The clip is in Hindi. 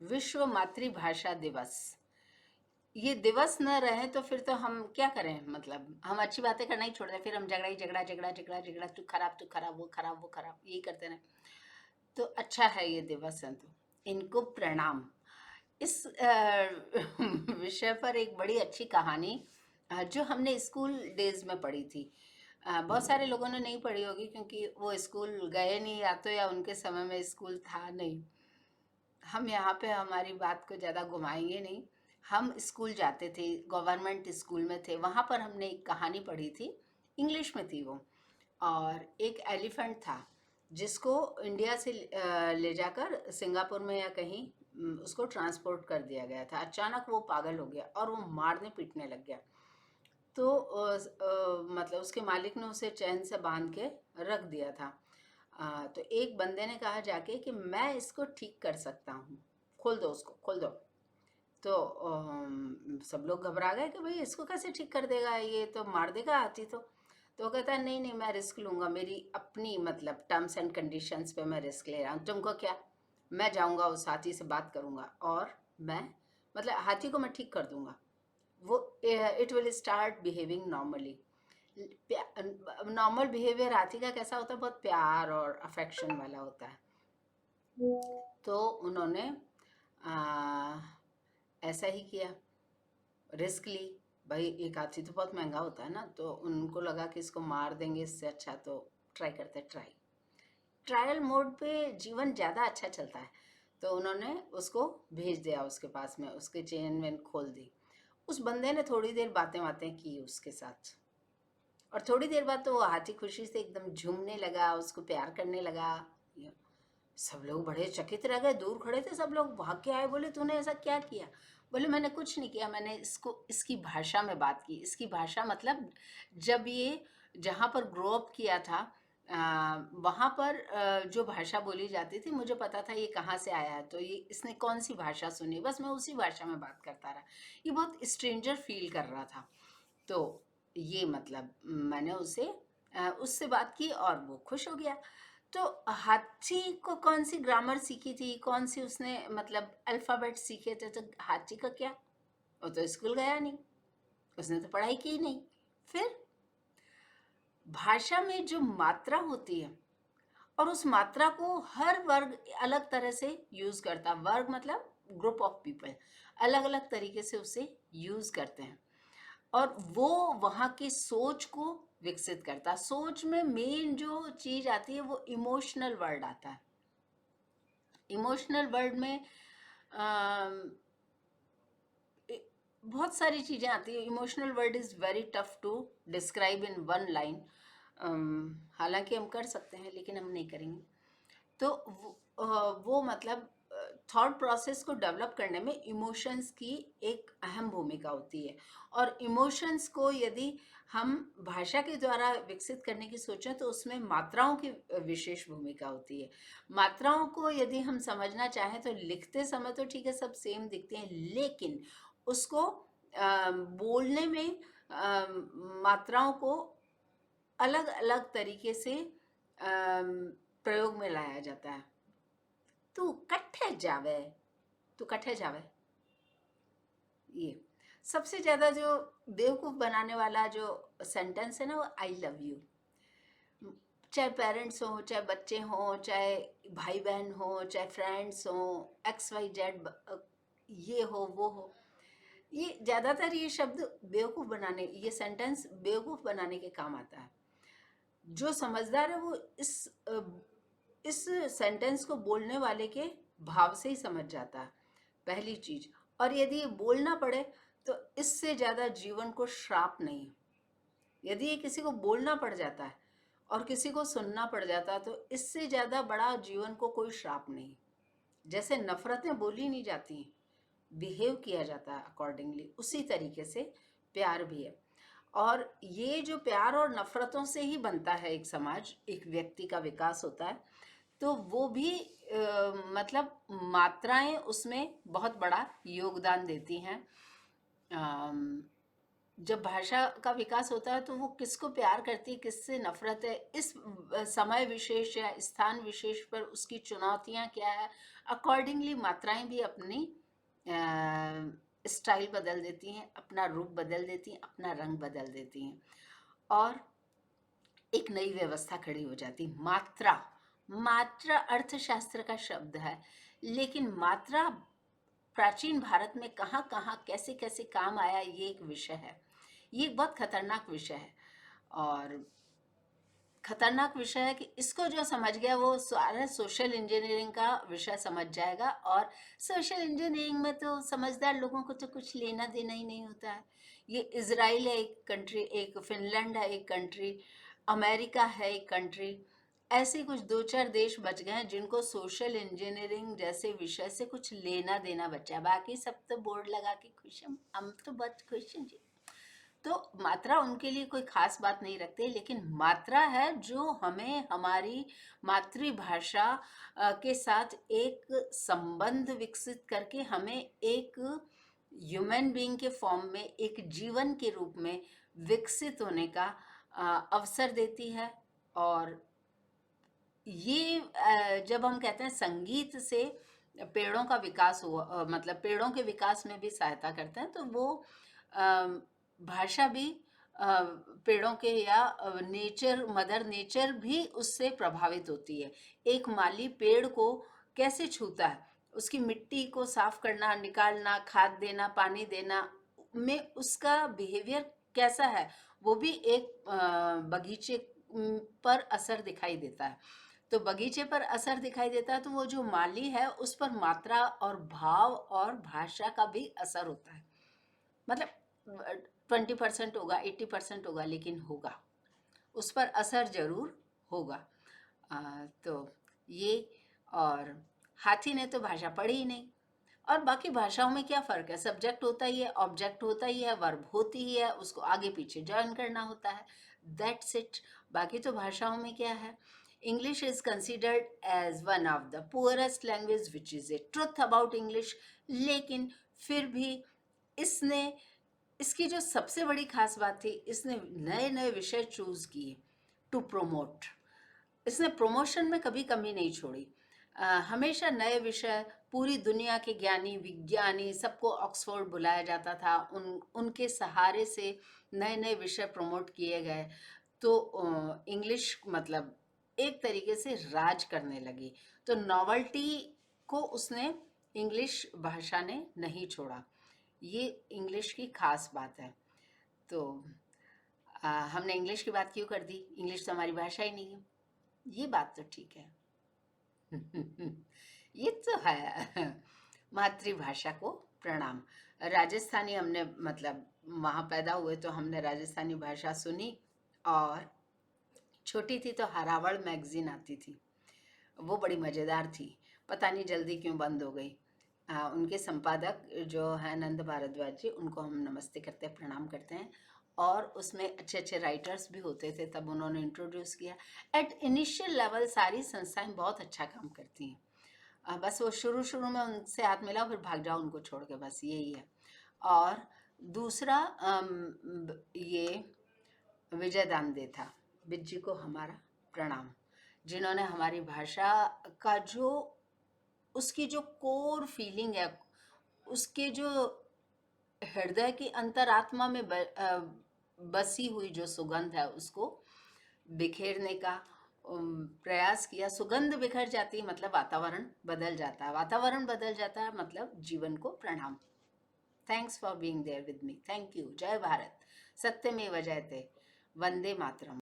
विश्व मातृभाषा दिवस। ये दिवस न रहे तो फिर तो हम क्या करें, मतलब हम अच्छी बातें करना ही छोड़ दें, फिर हम झगड़ा ही झगड़ा झगड़ा झगड़ा झगड़ा, तू खराब वो खराब वो खराब, यही करते रहे। तो अच्छा है ये दिवस है, तो इनको प्रणाम। इस विषय पर एक बड़ी अच्छी कहानी जो हमने स्कूल डेज में पढ़ी थी। बहुत सारे लोगों ने नहीं पढ़ी होगी क्योंकि वो स्कूल गए नहीं, या तो या उनके समय में स्कूल था नहीं। हम यहाँ पे हमारी बात को ज़्यादा घुमाएंगे नहीं। हम स्कूल जाते थे, गवर्नमेंट स्कूल में थे, वहाँ पर हमने एक कहानी पढ़ी थी, इंग्लिश में थी वो। और एक एलिफेंट था जिसको इंडिया से ले जाकर सिंगापुर में या कहीं उसको ट्रांसपोर्ट कर दिया गया था। अचानक वो पागल हो गया और वो मारने पीटने लग गया। तो मतलब उसके मालिक ने उसे चैन से बांध के रख दिया था। तो एक बंदे ने कहा जाके कि मैं इसको ठीक कर सकता हूँ, खोल दो उसको, खोल दो। तो सब लोग घबरा गए कि भाई इसको कैसे ठीक कर देगा, ये तो मार देगा हाथी। तो वो कहता है नहीं नहीं, मैं रिस्क लूंगा, मेरी अपनी मतलब टर्म्स एंड कंडीशंस पे मैं रिस्क ले रहा हूँ। तुमको क्या, मैं जाऊंगा उस हाथी से बात करूंगा और मैं मतलब हाथी को मैं ठीक कर दूंगा। वो it will start behaving normally. Normal behaviour हाथी का कैसा होता है, बहुत प्यार और अफेक्शन वाला होता है। तो उन्होंने आ, ऐसा ही किया, रिस्क ली। भाई एक हाथी तो बहुत महंगा होता है ना, तो उनको लगा कि इसको मार देंगे, इससे अच्छा तो ट्राई करते, ट्रायल मोड पे जीवन ज़्यादा अच्छा चलता है। तो उन्होंने उसको भेज दिया उसके पास में, उसके चेन वेन खोल दी। उस बंदे ने थोड़ी देर बातें बातें की उसके साथ, और थोड़ी देर बाद तो वो हाथी खुशी से एकदम झूमने लगा, उसको प्यार करने लगा। सब लोग बड़े चकित रह गए, दूर खड़े थे सब लोग, भाग के आए, बोले तूने ऐसा क्या किया? बोले मैंने कुछ नहीं किया, मैंने इसको इसकी भाषा में बात की। इसकी भाषा मतलब जब ये जहाँ पर ग्रो अप किया था वहाँ पर जो भाषा बोली जाती थी, मुझे पता था ये कहाँ से आया है, तो ये इसने कौन सी भाषा सुनी, बस मैं उसी भाषा में बात करता रहा। ये बहुत स्ट्रेंजर फील कर रहा था। तो ये मतलब मैंने उससे बात की और वो खुश हो गया। तो हाथी को कौन सी ग्रामर सीखी थी, कौन सी उसने मतलब अल्फ़ाबेट सीखे थे, तो हाथी का क्या, वो तो स्कूल गया नहीं, उसने तो पढ़ाई की नहीं। फिर भाषा में जो मात्रा होती है, और उस मात्रा को हर वर्ग अलग तरह से यूज़ करता है। वर्ग मतलब ग्रुप ऑफ पीपल अलग अलग तरीके से उसे यूज़ करते हैं, और वो वहाँ की सोच को विकसित करता है। सोच में मेन जो चीज़ आती है वो इमोशनल वर्ड आता है। इमोशनल वर्ड में अम, बहुत सारी चीज़ें आती है। Emotional word is very tough to describe in one line. हालांकि हम कर सकते हैं लेकिन हम नहीं करेंगे। तो वो मतलब थॉट प्रोसेस को डेवलप करने में इमोशंस की एक अहम भूमिका होती है। और इमोशंस को यदि हम भाषा के द्वारा विकसित करने की सोचें तो उसमें मात्राओं की विशेष भूमिका होती है। मात्राओं को यदि हम समझना चाहें तो लिखते समय तो ठीक है, सब सेम दिखते हैं, लेकिन उसको बोलने में मात्राओं को अलग अलग तरीके से प्रयोग में लाया जाता है। तू कट्ठे जावे, तू कट्ठे जावे, ये सबसे ज्यादा जो बेवकूफ बनाने वाला जो सेंटेंस है ना, वो आई लव यू। चाहे पेरेंट्स हो, चाहे बच्चे हो, चाहे भाई बहन हो, चाहे फ्रेंड्स हो, एक्स वाई जेड, ये हो वो हो, ये ज्यादातर ये शब्द बेवकूफ बनाने, ये सेंटेंस बेवकूफ बनाने के काम आता है। जो समझदार है वो इस सेंटेंस को बोलने वाले के भाव से ही समझ जाता है, पहली चीज। और यदि ये बोलना पड़े तो इससे ज्यादा जीवन को श्राप नहीं। यदि ये किसी को बोलना पड़ जाता है और किसी को सुनना पड़ जाता है तो इससे ज्यादा बड़ा जीवन को कोई श्राप नहीं। जैसे नफरतें बोली नहीं जाती, बिहेव किया जाता है अकॉर्डिंगली, उसी तरीके से प्यार भी है। और ये जो प्यार और नफरतों से ही बनता है एक समाज, एक व्यक्ति का विकास होता है। तो वो भी मतलब मात्राएं उसमें बहुत बड़ा योगदान देती हैं। जब भाषा का विकास होता है तो वो किसको प्यार करती है, किससे नफरत है, इस समय विशेष या स्थान विशेष पर उसकी चुनौतियाँ क्या है, अकॉर्डिंगली मात्राएं भी अपनी स्टाइल बदल देती हैं, अपना रूप बदल देती हैं, अपना रंग बदल देती हैं, और एक नई व्यवस्था खड़ी हो जाती। मात्रा, मात्रा अर्थशास्त्र का शब्द है, लेकिन मात्रा प्राचीन भारत में कहाँ कहाँ कैसे कैसे काम आया, ये एक विषय है। ये एक बहुत खतरनाक विषय है, और खतरनाक विषय है कि इसको जो समझ गया वो सारा सोशल इंजीनियरिंग का विषय समझ जाएगा, और सोशल इंजीनियरिंग में तो समझदार लोगों को तो कुछ लेना देना ही नहीं होता है। ये इजराइल है एक कंट्री, एक फिनलैंड है एक कंट्री, अमेरिका है एक कंट्री, ऐसे कुछ दो चार देश बच गए हैं जिनको सोशल इंजीनियरिंग जैसे विषय से कुछ लेना देना बचा है। बाकी सब तो बोर्ड लगा के खुश हैं, हम तो बहुत खुश हैं जी। तो मात्रा उनके लिए कोई खास बात नहीं रखते, लेकिन मात्रा है जो हमें हमारी मातृभाषा के साथ एक संबंध विकसित करके हमें एक ह्यूमन बीइंग के फॉर्म में, एक जीवन के रूप में विकसित होने का अवसर देती है। और ये जब हम कहते हैं संगीत से पेड़ों का विकास हुआ, मतलब पेड़ों के विकास में भी सहायता करते हैं, तो वो भाषा भी पेड़ों के या नेचर, मदर नेचर भी उससे प्रभावित होती है। एक माली पेड़ को कैसे छूता है, उसकी मिट्टी को साफ करना, निकालना, खाद देना, पानी देना में उसका बिहेवियर कैसा है, वो भी एक बगीचे पर असर दिखाई देता है। तो बगीचे पर असर दिखाई देता है, तो वो जो माली है उस पर मात्रा और भाव और भाषा का भी असर होता है। मतलब 20% होगा, 80% होगा, लेकिन होगा, उस पर असर जरूर होगा। तो ये, और हाथी ने तो भाषा पढ़ी ही नहीं। और बाकी भाषाओं में क्या फ़र्क है, सब्जेक्ट होता ही है, ऑब्जेक्ट होता ही है, वर्ब होती ही है, उसको आगे पीछे जॉइन करना होता है, दैट्स इट। बाकी तो भाषाओं में क्या है। English is considered as one of the poorest language, which is a truth about English. लेकिन फिर भी इसने, इसकी जो सबसे बड़ी खास बात थी, इसने नए नए विषय चूज किए टू प्रोमोट। इसने प्रमोशन में कभी कमी नहीं छोड़ी। हमेशा नए विषय, पूरी दुनिया के ज्ञानी विज्ञानी सबको ऑक्सफोर्ड बुलाया जाता था, उनके सहारे से नए नए विषय प्रमोट किए गए। तो इंग्लिश मतलब एक तरीके से राज करने लगी। तो नॉवल्टी को उसने, इंग्लिश भाषा ने नहीं छोड़ा। ये इंग्लिश की खास बात है। तो हमने इंग्लिश की बात क्यों कर दी, इंग्लिश तो हमारी भाषा ही नहीं है, ये बात तो ठीक है। ये तो है। मातृभाषा को प्रणाम। राजस्थानी हमने, मतलब वहाँ पैदा हुए तो हमने राजस्थानी भाषा सुनी। और छोटी थी तो हरावड़ मैगजीन आती थी, वो बड़ी मज़ेदार थी, पता नहीं जल्दी क्यों बंद हो गई। उनके संपादक जो है नंद भारद्वाज जी, उनको हम नमस्ते करते हैं, प्रणाम करते हैं। और उसमें अच्छे अच्छे राइटर्स भी होते थे, तब उन्होंने इंट्रोड्यूस किया। एट इनिशियल लेवल सारी संस्थाएं बहुत अच्छा काम करती हैं, बस वो शुरू शुरू में उनसे हाथ मिलाओ फिर भाग जाओ उनको छोड़ के, बस यही है। और दूसरा ये विजय दांदे था, बिज्जी को हमारा प्रणाम, जिन्होंने हमारी भाषा का जो, उसकी जो कोर फीलिंग है, उसके जो हृदय की अंतरात्मा में बसी हुई जो सुगंध है, उसको बिखेरने का प्रयास किया। सुगंध बिखर जाती है मतलब वातावरण बदल जाता है, वातावरण बदल जाता है मतलब जीवन को प्रणाम। Thanks for being there with me, thank you. जय भारत, सत्यमेव जयते, वंदे मातरम।